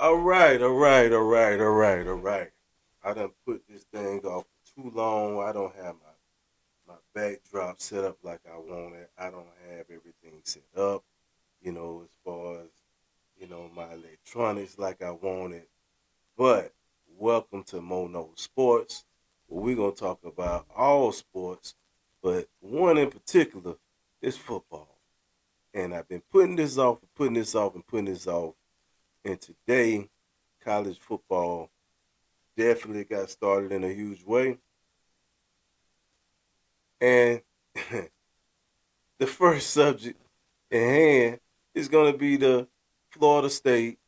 All right. I done put this thing off for too long. I don't have my backdrop set up like I want it. I don't have everything set up, as far as, my electronics like I want it. But welcome to Mono Sports, where we're going to talk about all sports, but one in particular is football. And I've been putting this off and putting this off and putting this off. And today, college football definitely got started in a huge way. And the first subject at hand is going to be the Florida State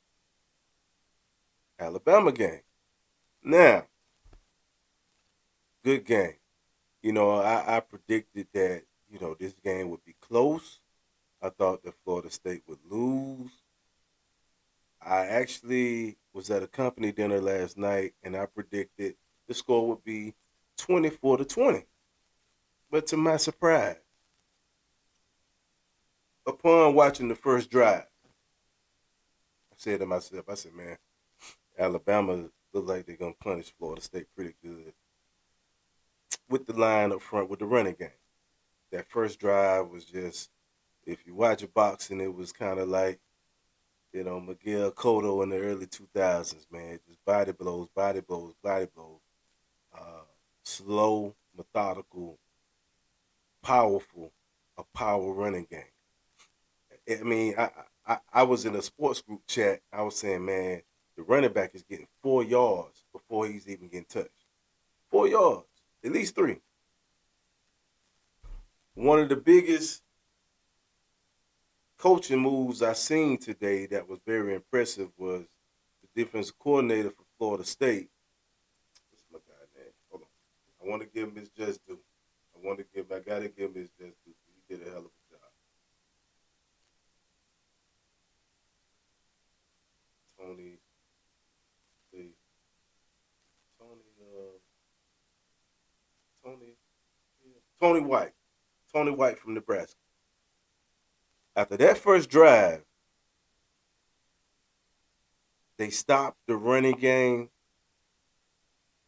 Alabama game. Now, good game. I predicted that, this game would be close. I thought that Florida State would lose. I actually was at a company dinner last night and I predicted the score would be 24-20. But to my surprise, upon watching the first drive, I said to myself, I said, man, Alabama look like they're gonna punish Florida State pretty good with the line up front with the running game. That first drive was just, if you watch a boxing, it was kind of like Miguel Cotto in the early 2000s, man. Just body blows, body blows, body blows. Uh, Slow, methodical, powerful, a power running game. I mean, I was in a sports group chat. I was saying, man, the running back is getting 4 yards before he's even getting touched. 4 yards, at least three. One of the biggest coaching moves I seen today that was very impressive was the defensive coordinator for Florida State. What's my guy name? Hold on. I want to give him his just due. I gotta give him his just due. He did a hell of a job. Tony, see, Tony, Tony, yeah, Tony White. Tony White from Nebraska. After that first drive, they stopped the running game.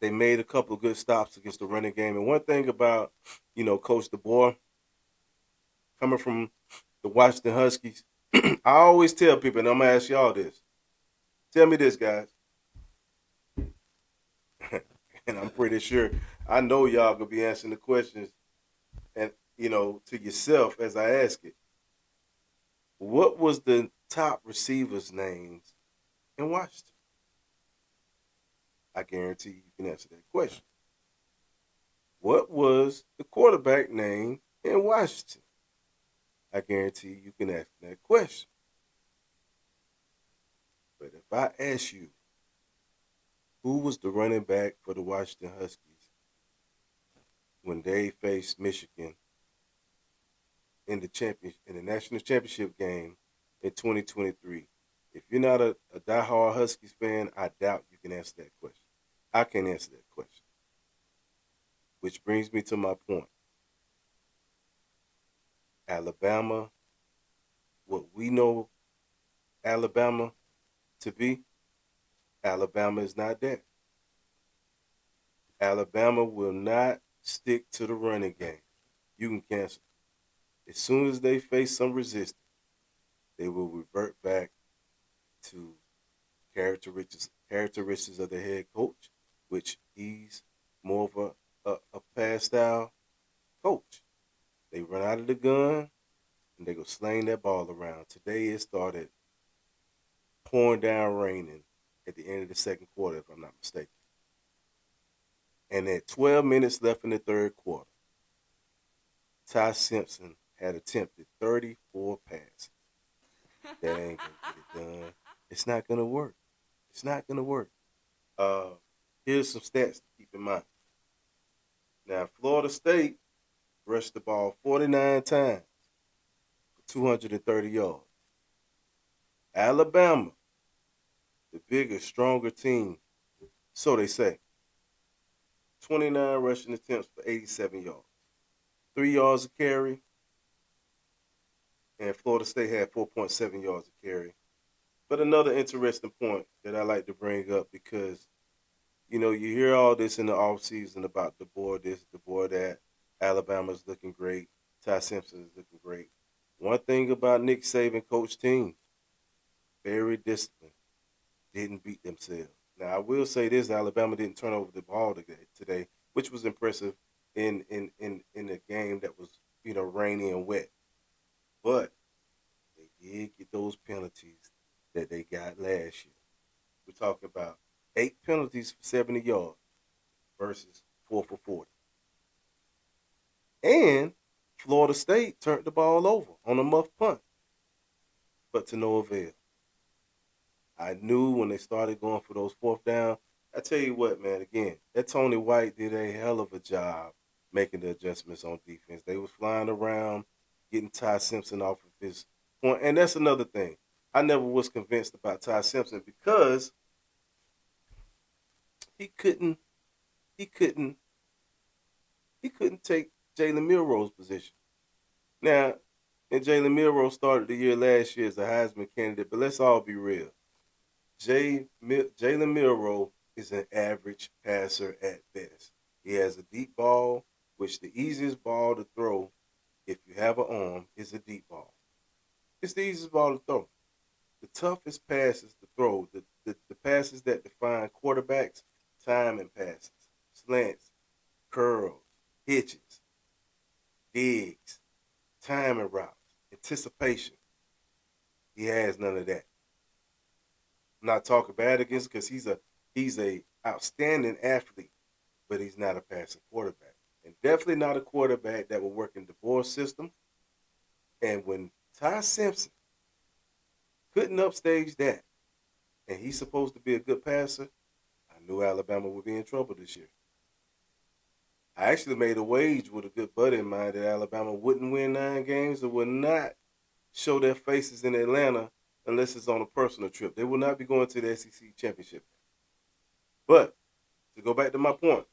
They made a couple of good stops against the running game. And one thing about, Coach DeBoer, coming from the Washington Huskies, I always tell people, and I'm gonna ask y'all this. Tell me this, guys. And I'm pretty sure I know y'all gonna be answering the questions and to yourself as I ask it. What was the top receivers' names in Washington? I guarantee you can answer that question. What was the quarterback name in Washington? I guarantee you can answer that question. But if I ask you who was the running back for the Washington Huskies when they faced Michigan in the national championship game in 2023, if you're not a diehard Huskies fan, I doubt you can answer that question. I can answer that question. Which brings me to my point. Alabama, what we know Alabama to be, Alabama is not that. Alabama will not stick to the running game. You can cancel. As soon as they face some resistance, they will revert back to characteristics of the head coach, which he's more of a pass style coach. They run out of the gun and they go sling that ball around. Today it started pouring down raining at the end of the second quarter, if I'm not mistaken. And at 12 minutes left in the third quarter, Ty Simpson had attempted 34 passes. That ain't gonna get it done. It's not gonna work. It's not gonna work. Uh, Here's some stats to keep in mind. Now, Florida State rushed the ball 49 times for 230 yards. Alabama, the bigger, stronger team, so they say, 29 rushing attempts for 87 yards. 3 yards a carry, and Florida State had 4.7 yards a carry. But another interesting point that I like to bring up because you hear all this in the off season about the boy this, the boy that. Alabama's looking great. Ty Simpson is looking great. One thing about Nick Saban coach team, very disciplined, didn't beat themselves. Now I will say this: Alabama didn't turn over the ball today, which was impressive in a game that was rainy and wet. But they did get those penalties that they got last year. We're talking about 8 penalties for 70 yards versus 4 for 40. And Florida State turned the ball over on a muff punt, but to no avail. I knew when they started going for those fourth down. I tell you what, man. Again, that Tony White did a hell of a job making the adjustments on defense. They was flying around, getting Ty Simpson off of his point, and that's another thing. I never was convinced about Ty Simpson because he couldn't, he couldn't, he couldn't take Jalen Milroe's position. Now, and Jalen Milroe started the year last year as a Heisman candidate, but let's all be real. Jalen Milroe is an average passer at best. He has a deep ball, which the easiest ball to throw, if you have an arm, is a deep ball. It's the easiest ball to throw. The toughest passes to throw, the passes that define quarterbacks, timing passes, slants, curls, hitches, digs, timing routes, anticipation. He has none of that. I'm not talking bad against because he's a outstanding athlete, but he's not a passing quarterback, and definitely not a quarterback that will work in the Bohr system. And when Ty Simpson couldn't upstage that, and he's supposed to be a good passer, I knew Alabama would be in trouble this year. I actually made a wage with a good buddy of mine that Alabama wouldn't win 9 games or would not show their faces in Atlanta unless it's on a personal trip. They will not be going to the SEC championship. But to go back to my point,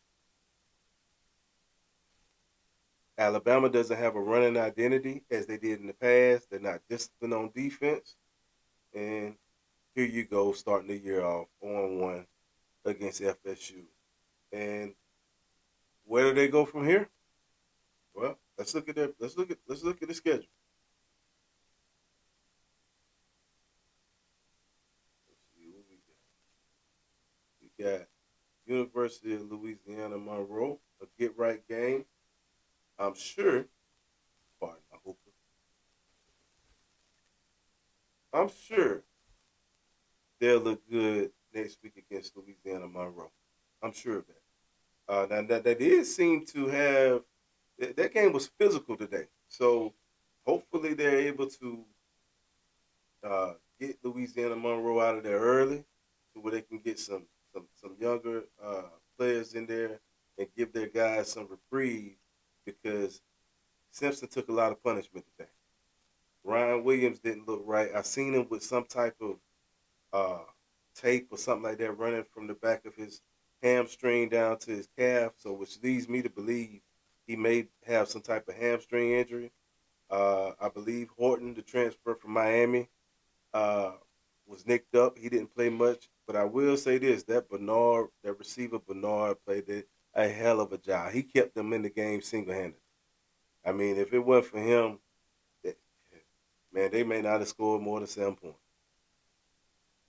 Alabama doesn't have a running identity as they did in the past. They're not disciplined on defense. And here you go, starting the year off on 1 against FSU. And where do they go from here? Well, let's look at the schedule. Let's see what we got. We got University of Louisiana Monroe, a get right game. I'm sure, pardon my hooper, I'm sure they'll look good next week against Louisiana Monroe. I'm sure of that. Now that did seem to have that game was physical today, so hopefully they're able to get Louisiana Monroe out of there early, to where they can get some younger players in there and give their guys some reprieve because Simpson took a lot of punishment today. Ryan Williams didn't look right. I seen him with some type of uh, tape or something like that running from the back of his hamstring down to his calf, so which leads me to believe he may have some type of hamstring injury. I believe Horton, the transfer from Miami, uh, was nicked up. He didn't play much, but I will say this: that receiver Bernard played a hell of a job. He kept them in the game single handed. I mean, if it wasn't for him, eh, man, they may not have scored more than 7 points.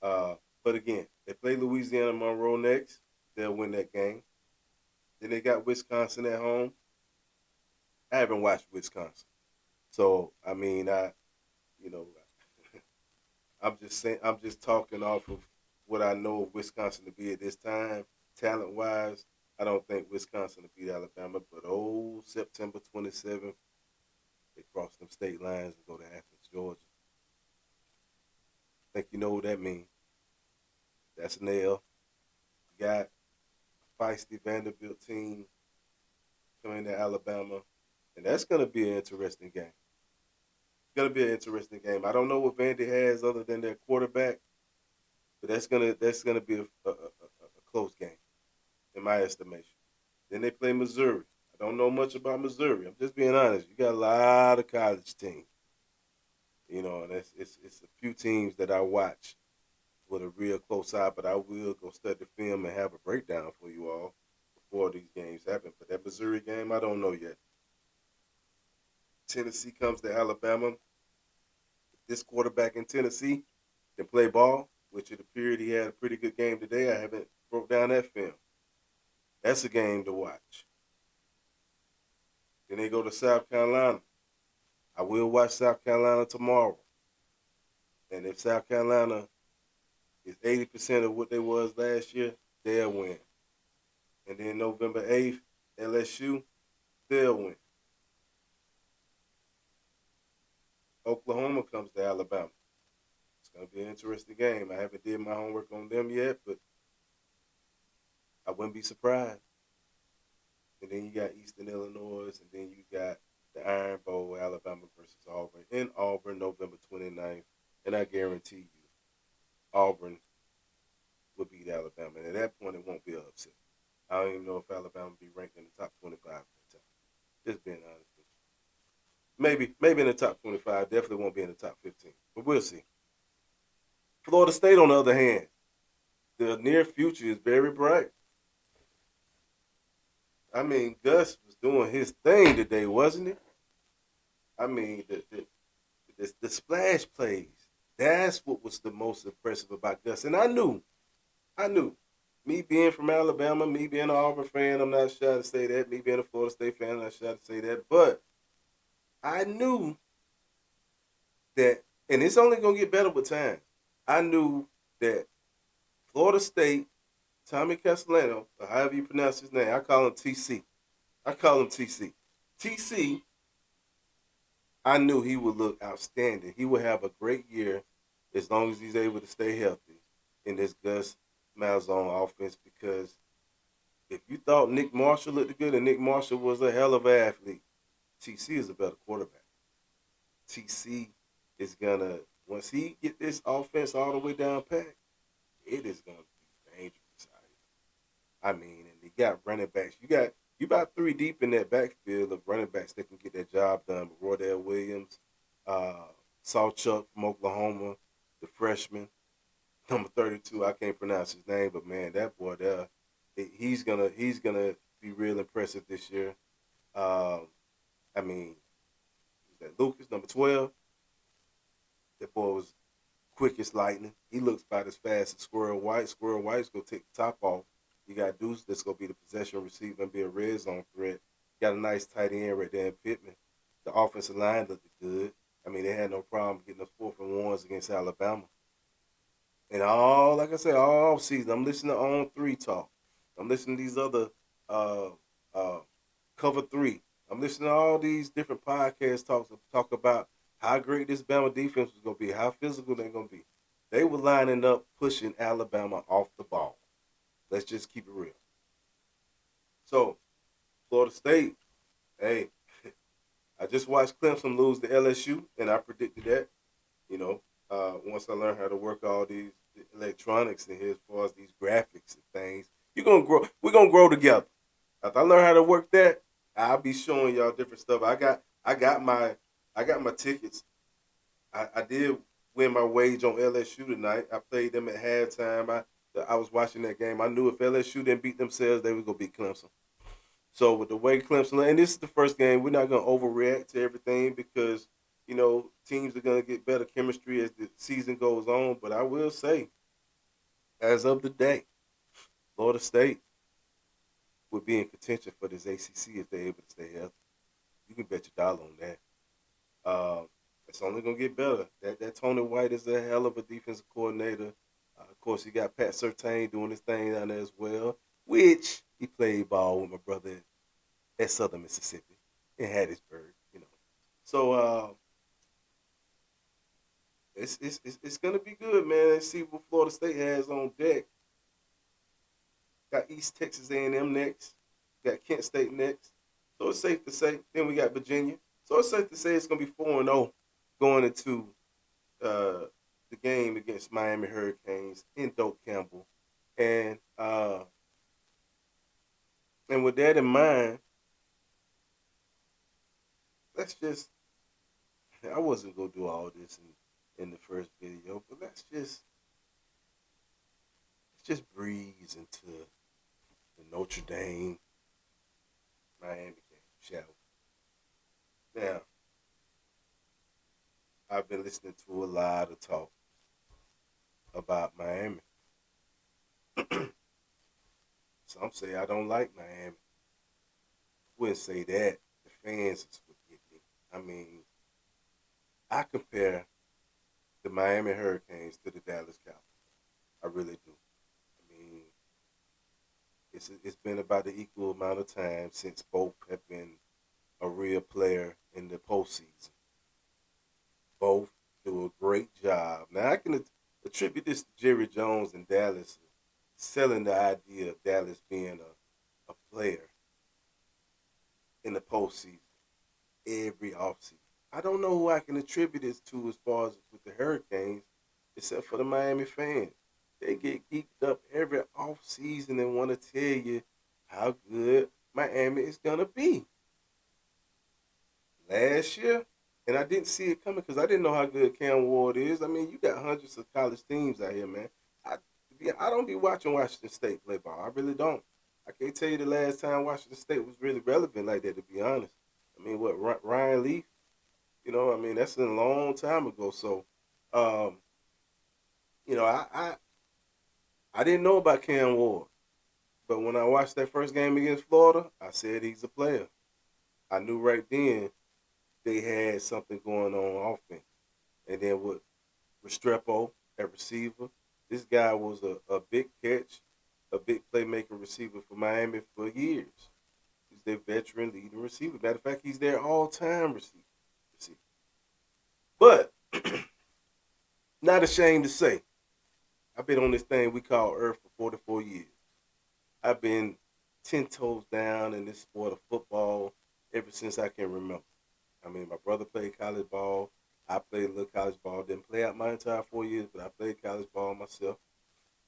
Uh, but again, they play Louisiana Monroe next. They'll win that game. Then they got Wisconsin at home. I haven't watched Wisconsin, so I mean, you know, I'm just saying, I'm just talking off of what I know of Wisconsin to be at this time, talent wise. I don't think Wisconsin will beat Alabama, but September 27th, they cross them state lines and go to Athens, Georgia. I think you know what that means. That's an L. You got a feisty Vanderbilt team coming to Alabama, and that's going to be an interesting game. It's going to be an interesting game. I don't know what Vandy has other than their quarterback, but that's gonna be a close game in my estimation. Then they play Missouri. I don't know much about Missouri. I'm just being honest. You got a lot of college teams, and it's a few teams that I watch. with a real close eye, but I will go study the film and have a breakdown for you all before these games happen. But that Missouri game, I don't know yet. Tennessee comes to Alabama. This quarterback in Tennessee can play ball, which it appeared he had a pretty good game today. I haven't broke down that film. That's a game to watch. Then they go to South Carolina. I will watch South Carolina tomorrow. And if South Carolina is 80% of what they was last year, they'll win. And then November 8th, LSU, they'll win. Oklahoma comes to Alabama. It's going to be an interesting game. I haven't did my homework on them yet, but I wouldn't be surprised. And then you got Eastern Illinois, and then you got the Iron Bowl, Alabama versus Auburn, in Auburn, November 29th. And I guarantee you, Auburn will beat Alabama. And at that point, it won't be an upset. I don't even know if Alabama will be ranked in the top 25 at the time. Just being honest with you. Maybe in the top 25. Definitely won't be in the top 15. But we'll see. Florida State, on the other hand, the near future is very bright. I mean, Gus was doing his thing today, wasn't he? I mean, the splash plays. That's what was the most impressive about Gus. And I knew, me being from Alabama, me being an Auburn fan, I'm not shy to say that. Me being a Florida State fan, I'm not shy to say that. But I knew that, and it's only going to get better with time. I knew that Florida State, Tommy Castellano, or however you pronounce his name, I call him TC. TC, I knew he would look outstanding. He would have a great year as long as he's able to stay healthy in this Gus Malzahn offense, because if you thought Nick Marshall looked good and Nick Marshall was a hell of an athlete, TC is a better quarterback. TC is going to, once he get this offense all the way down pat, it is going to be dangerous out here. I mean, and you got running backs. You about 3 deep in that backfield of running backs that can get that job done. But Roydell Williams, Sawchuck from Oklahoma, the freshman, number 32. I can't pronounce his name, but man, that boy there, he's gonna be real impressive this year. I mean, that Lucas, number 12. That boy was quick as lightning. He looks about as fast as Squirrel White. Squirrel White's gonna take the top off. You got Deuce that's gonna be the possession receiver and be a red zone threat. Got a nice tight end right there in Pittman. The offensive line looked good. I mean, they had no problem getting the 4th and 1s against Alabama. And like I said, all season, I'm listening to On 3 talk. I'm listening to these other Cover 3. I'm listening to all these different podcast talk about how great this Bama defense was going to be, how physical they're going to be. They were lining up, pushing Alabama off the ball. Let's just keep it real. So, Florida State, hey, I just watched Clemson lose to LSU, and I predicted that. You know, once I learned how to work all these electronics in here as far as these graphics and things, you're gonna grow. We're gonna grow together. If I learn how to work that, I'll be showing y'all different stuff. I got my tickets. I did win my wage on LSU tonight. I played them at halftime. I was watching that game. I knew if LSU didn't beat themselves, they were gonna beat Clemson. So with the way Clemson, and this is the first game, we're not gonna overreact to everything because teams are gonna get better chemistry as the season goes on. But I will say, as of the day, Florida State would be in contention for this ACC if they're able to stay healthy. You can bet your dollar on that. It's only gonna get better. That Tony White is a hell of a defensive coordinator. Of course, you got Pat Surtain doing his thing down there as well, which he played ball with my brother at Southern Mississippi in Hattiesburg. So it's gonna be good, man. Let's see what Florida State has on deck. Got East Texas A&M next. Got Kent State next. So it's safe to say. Then we got Virginia. So it's safe to say it's gonna be 4-0 going into the game against Miami Hurricanes in Doak Campbell. And with that in mind, I wasn't gonna do all this in the first video, but let's just just breeze into the Notre Dame Miami game, shall we? Now, I've been listening to a lot of talk about Miami. Some say I don't like Miami. Wouldn't say that. The fans is what get me. I mean, I compare the Miami Hurricanes to the Dallas Cowboys. I really do. I mean, it's been about the equal amount of time since both have been a real player in the postseason. Both do a great job. Now I can attribute this to Jerry Jones and Dallas selling the idea of Dallas being a player in the postseason every offseason. I don't know who I can attribute this to as far as with the Hurricanes, except for the Miami fans. They get geeked up every offseason and want to tell you how good Miami is gonna be. Last year, and I didn't see it coming because I didn't know how good Cam Ward is. I mean, you got hundreds of college teams out here, man. I don't be watching Washington State play ball. I really don't. I can't tell you the last time Washington State was really relevant like that, to be honest. I mean, what Ryan Leaf? I mean, that's a long time ago. So, um, I didn't know about Cam Ward, but when I watched that first game against Florida, I said he's a player. I knew right then they had something going on offense. And then with Restrepo at receiver, this guy was a big catch, a big playmaker receiver for Miami for years. He's their veteran leading receiver. Matter of fact, he's their all-time receiver. But not ashamed to say, I've been on this thing we call Earth for 44 years. I've been 10 toes down in this sport of football ever since I can remember. I mean, my brother played college ball. I played a little college ball. Didn't play out my entire 4 years, but I played college ball myself.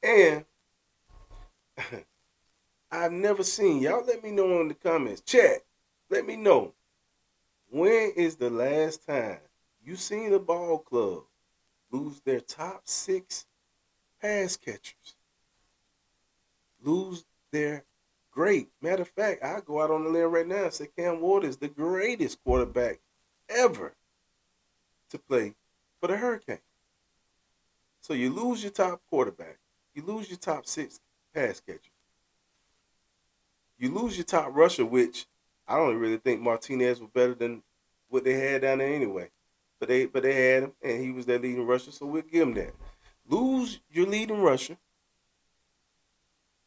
And I've never seen, y'all let me know in the comments. Chat, let me know. When is the last time you seen a ball club lose their top 6 pass catchers? Lose their great. Matter of fact, I'll go out on the limb right now and say Cam Ward is the greatest quarterback ever to play for the Hurricanes. So you lose your top quarterback. You lose your top 6 pass catchers. You lose your top rusher, which I don't really think Martinez was better than what they had down there anyway. But they had him, and he was their leading rusher, so we'll give him that. Lose your leading rusher,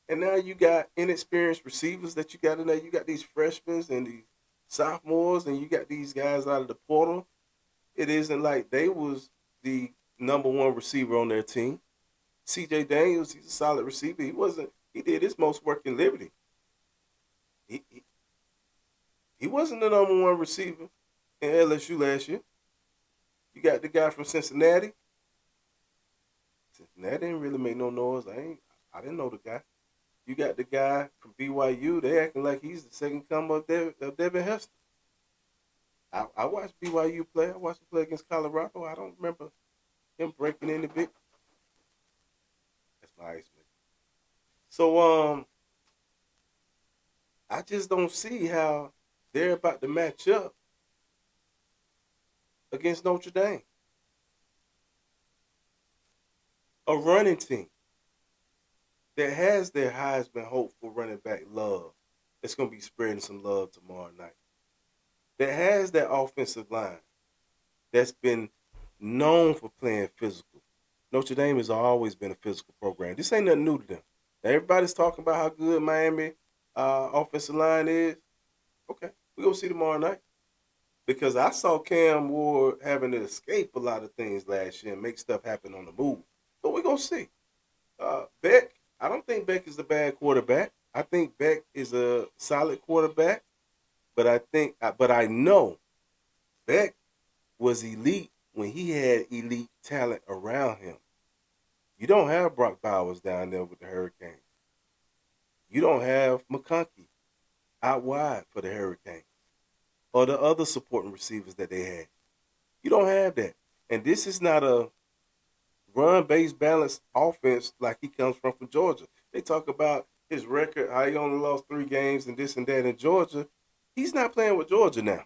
and now you got inexperienced receivers that you got in there. You got these freshmen and these sophomores, and you got these guys out of the portal. It isn't like they was the number one receiver on their team. C.J. Daniels, he's a solid receiver. He did his most work in Liberty. He wasn't the number one receiver in LSU last year. You got the guy from Cincinnati. Cincinnati didn't really make no noise. I didn't know the guy. You got the guy from BYU. They acting like he's the second coming of Devin Hester. I watched BYU play. I watched him play against Colorado. I don't remember him breaking any big. That's my ice man. So I just don't see how they're about to match up against Notre Dame, a running team that has their Heisman hopeful running back Love. That's going to be spreading some love tomorrow night. That has that offensive line that's been known for playing physical. Notre Dame has always been a physical program. This ain't nothing new to them. Now, everybody's talking about how good Miami offensive line is. Okay, we're going to see tomorrow night. Because I saw Cam Ward having to escape a lot of things last year and make stuff happen on the move. So we're going to see. Beck, I don't think Beck is a bad quarterback. I think Beck is a solid quarterback. But I know Beck was elite when he had elite talent around him. You don't have Brock Bowers down there with the Hurricanes. You don't have McConkey out wide for the Hurricanes or the other supporting receivers that they had. You don't have that. And this is not a run-based balanced offense like he comes from Georgia. They talk about his record, how he only lost 3 games and this and that in Georgia. He's not playing with Georgia now.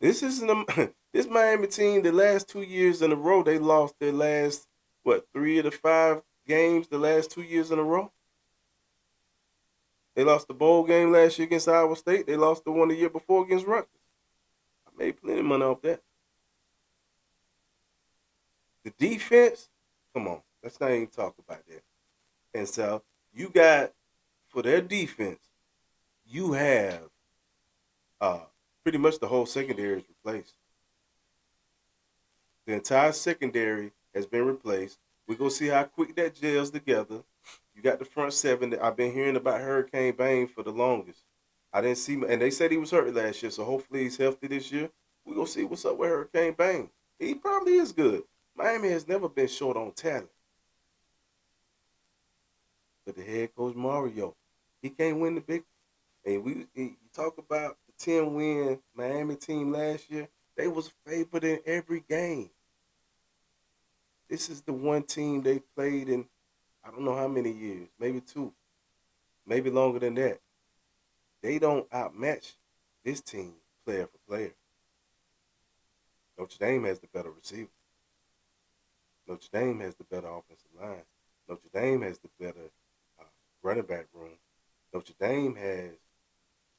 This isn't a, this Miami team. The last 2 years in a row, they lost their last 3 of the 5 games. The last 2 years in a row, they lost the bowl game last year against Iowa State. They lost the one the year before against Rutgers. I made plenty of money off that. The defense, come on, let's not even talk about that. And so you got for their defense, you have uh, pretty much the whole secondary is replaced. The entire secondary has been replaced. We're gonna see how quick that gels together. You got the front seven. That I've been hearing about Hurricane Bane for the longest. I didn't see, and they said he was hurt last year, so hopefully he's healthy this year. We're gonna see what's up with Hurricane Bane. He probably is good. Miami has never been short on talent, but the head coach Mario, he can't win the big. And you talk about the 10-win Miami team last year. They was favored in every game. This is the one team they played in I don't know how many years, maybe 2, maybe longer than that. They don't outmatch this team player for player. Notre Dame has the better receiver. Notre Dame has the better offensive line. Notre Dame has the better uh, running back room. Notre Dame has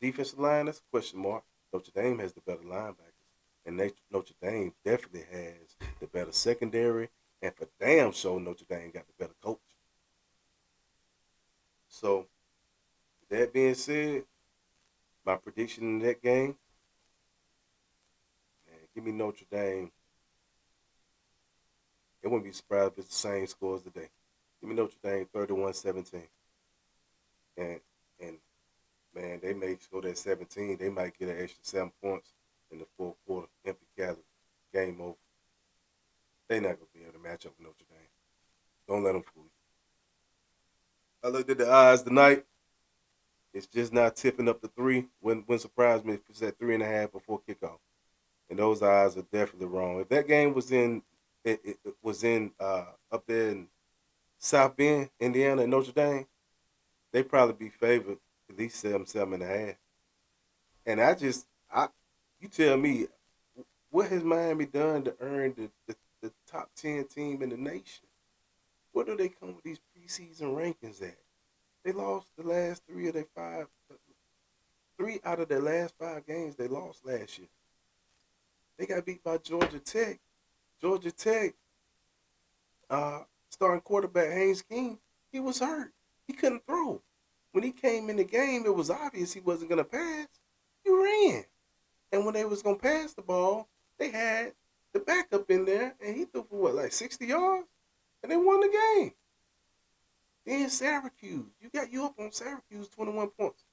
defensive line. That's a question mark. Notre Dame has the better linebackers, and Notre Dame definitely has the better secondary. And for damn sure, Notre Dame got the better coach. So, with that being said, my prediction in that game, man, give me Notre Dame. It wouldn't be surprised if it's the same score as today. Give me Notre Dame 31-17. And and man, they may score that 17. They might get an extra 7 points in the fourth quarter. Empty calorie. Game over. They're not going to be able to match up with Notre Dame. Don't let them fool you. I looked at the odds tonight. It's just not tipping up to 3. Wouldn't surprise me if it's at 3.5 before kickoff. And those odds are definitely wrong. If that game was in it was in up there in South Bend, Indiana, and Notre Dame, they probably be favored at least 7.5. And you tell me, what has Miami done to earn the top 10 team in the nation? Where do they come with these preseason rankings at? They lost the last 3 out of their last 5 games they lost last year. They got beat by Georgia Tech. Georgia Tech, starting quarterback Haynes King, he was hurt. He couldn't throw. When he came in the game, it was obvious he wasn't going to pass. He ran. And when they was going to pass the ball, they had the backup in there, and he threw for like 60 yards? And they won the game. Then Syracuse. You up on Syracuse 21 points.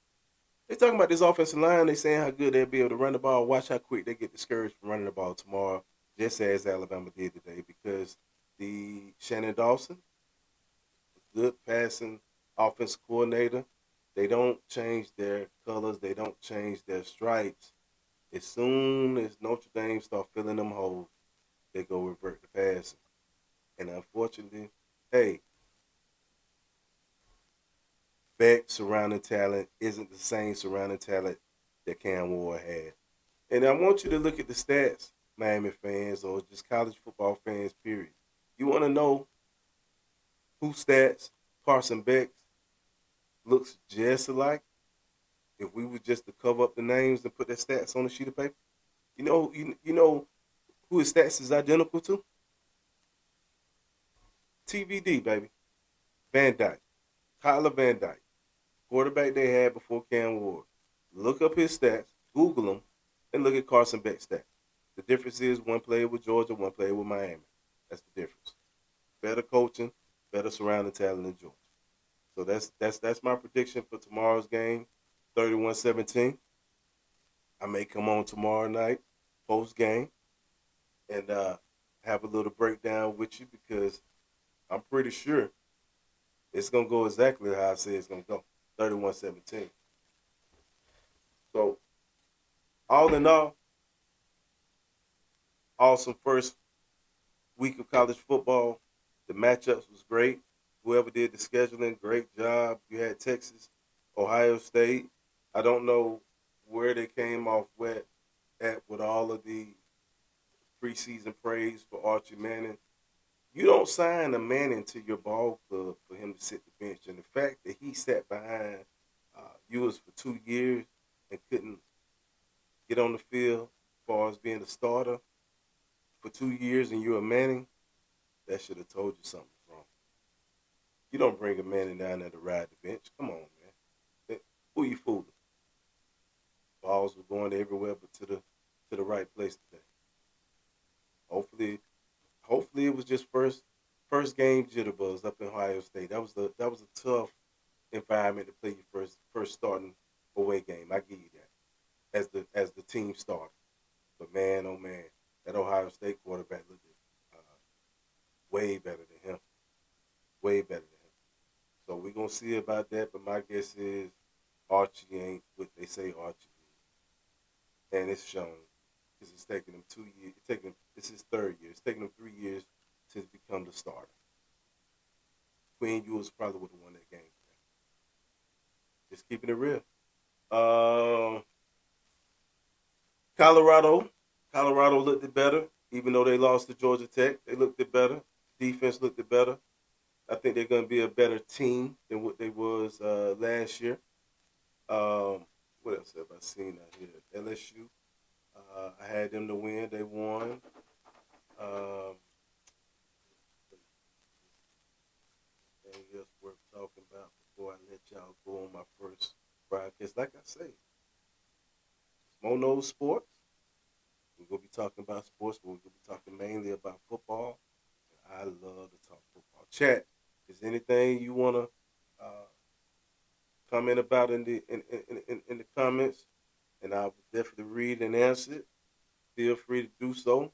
They talking about this offensive line. They saying how good they'll be able to run the ball. Watch how quick they get discouraged from running the ball tomorrow, just as Alabama did today, because the Shannon Dawson, good passing offensive coordinator, they don't change their colors. They don't change their stripes. As soon as Notre Dame start filling them holes, they go revert to passing. And unfortunately, hey, Beck surrounding talent isn't the same surrounding talent that Cam Ward had. And I want you to look at the stats, Miami fans, or just college football fans, period. You want to know who stats Carson Beck looks just alike? If we were just to cover up the names and put their stats on a sheet of paper, you know who his stats is identical to? TVD, baby. Van Dyke. Tyler Van Dyke. Quarterback they had before Cam Ward. Look up his stats, Google them, and look at Carson Beck's stats. The difference is one player with Georgia, one player with Miami. That's the difference. Better coaching, better surrounding talent in Georgia. So that's my prediction for tomorrow's game, 31-17. I may come on tomorrow night, post game, and have a little breakdown with you, because I'm pretty sure it's gonna go exactly how I say it's gonna go, 31-17. So all in all, awesome first week of college football. The matchups was great. Whoever did the scheduling, great job. You had Texas, Ohio State. I don't know where they came off with all of the preseason praise for Archie Manning. You don't sign a Manning to your ball club for him to sit the bench. And the fact that he sat behind yours for 2 years and couldn't get on the field as far as being a starter for 2 years and you're a Manning, that should have told you something's wrong. You don't bring a Manning down there to ride the bench. Come on, man. Who you fooling? Balls were going everywhere but to the right place today. Hopefully, hopefully it was just first game jitterbugs up in Ohio State. That was a tough environment to play your first starting away game. I give you that as the team starter. But man, oh man, that Ohio State quarterback looked way better than him. Way better than him. So we're gonna see about that. But my guess is Archie ain't what they say Archie is, and it's shown because it's taken him 2 years. It's his third year. It's taken him 3 years to become the starter. Quinn Ewers probably would have won that game today. Just keeping it real. Um, Colorado. Colorado looked it better, even though they lost to Georgia Tech. They looked it better. Defense looked it better. I think they're going to be a better team than what they was last year. What else have I seen out here? LSU. I had them to win. They won. Um, anything else worth talking about before I let y'all go on my first broadcast? Like I say, Mono Sports. We're going to be talking about sports, but we're going to be talking mainly about football. And I love to talk football. Chat, is there anything you want to comment about in the comments? And I will definitely read and answer it. Feel free to do so.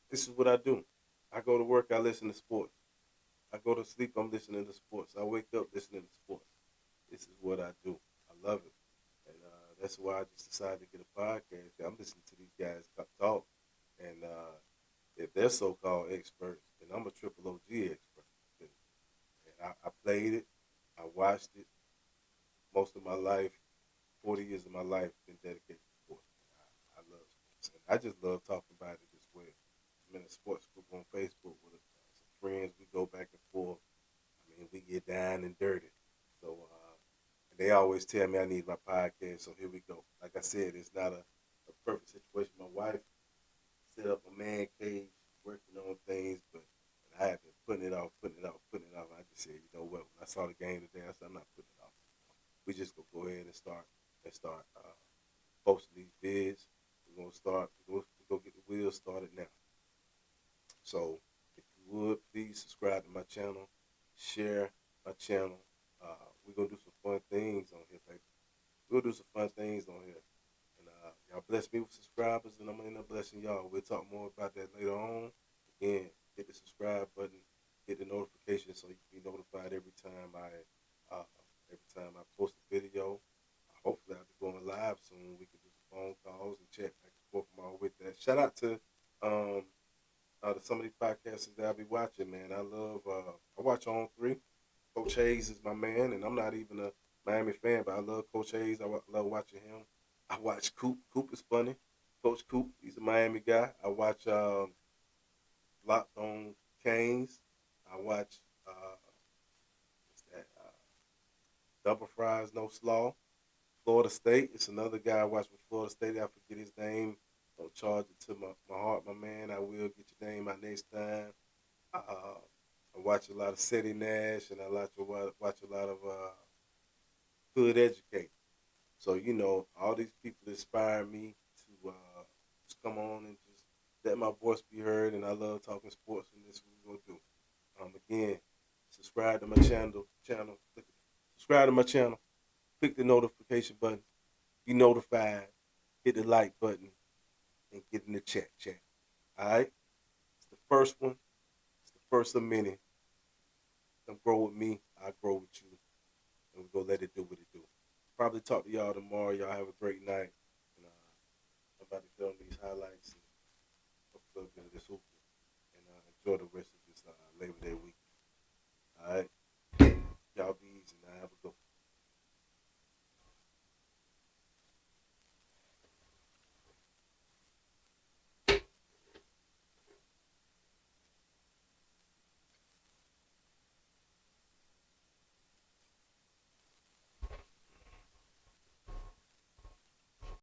This is what I do. I go to work, I listen to sports. I go to sleep, I'm listening to sports. I wake up listening to sports. This is what I do. I love it. And that's why I just decided to get a podcast. I'm listening to these guys talk. And if they're so-called experts, then I'm a triple OG expert. And I played it. I watched it. Most of my life, 40 years of my life, been dedicated to sports. I love sports. And I just love talking about it as well. I'm in a sports group on Facebook with some friends. We go back and forth. I mean, we get down and dirty. So, and they always tell me I need my podcast. So here we go. Like I said, it's not a perfect situation. My wife set up a man cave, working on things, but I have been putting it off. I just said, you know what? When I saw the game today, I said, I'm not putting it off. We just gonna go ahead and start posting these vids. We're gonna get the wheels started now. So if you would, please subscribe to my channel, share my channel. We're gonna do some fun things on here, baby. We'll do some fun things on here. And y'all bless me with subscribers, and I'm gonna end up blessing y'all. We'll talk more about that later on. Again, hit the subscribe button, hit the notification so you can be notified every time I post a video. Hopefully I'll be going live soon. We can do some phone calls and chat back and forth from all with that. Shout out to some of these podcasts that I'll be watching, man. I watch On 3. Coach Hayes is my man, and I'm not even a Miami fan, but I love Coach Hayes. I love watching him. I watch Coop. Coop is funny. Coach Coop, he's a Miami guy. I watch Locked on Canes. I watch Double Fries, No Slaw. Florida State. It's another guy I watch from Florida State. I forget his name. Don't charge it to my heart, my man. I will get your name out next time. I watch a lot of City Nash, and I watch a lot of Hood Educate. So, all these people inspire me to just come on and just let my voice be heard. And I love talking sports, and this is what we're going to do. Again, subscribe to my channel. Subscribe to my channel. Click the notification button. Be notified. Hit the like button. And get in the chat. All right? It's the first one. It's the first of many. Come grow with me. I'll grow with you. And we're going to let it do what it do. Probably talk to y'all tomorrow. Y'all have a great night. And I'm about to film these highlights and a little bit of this hoop.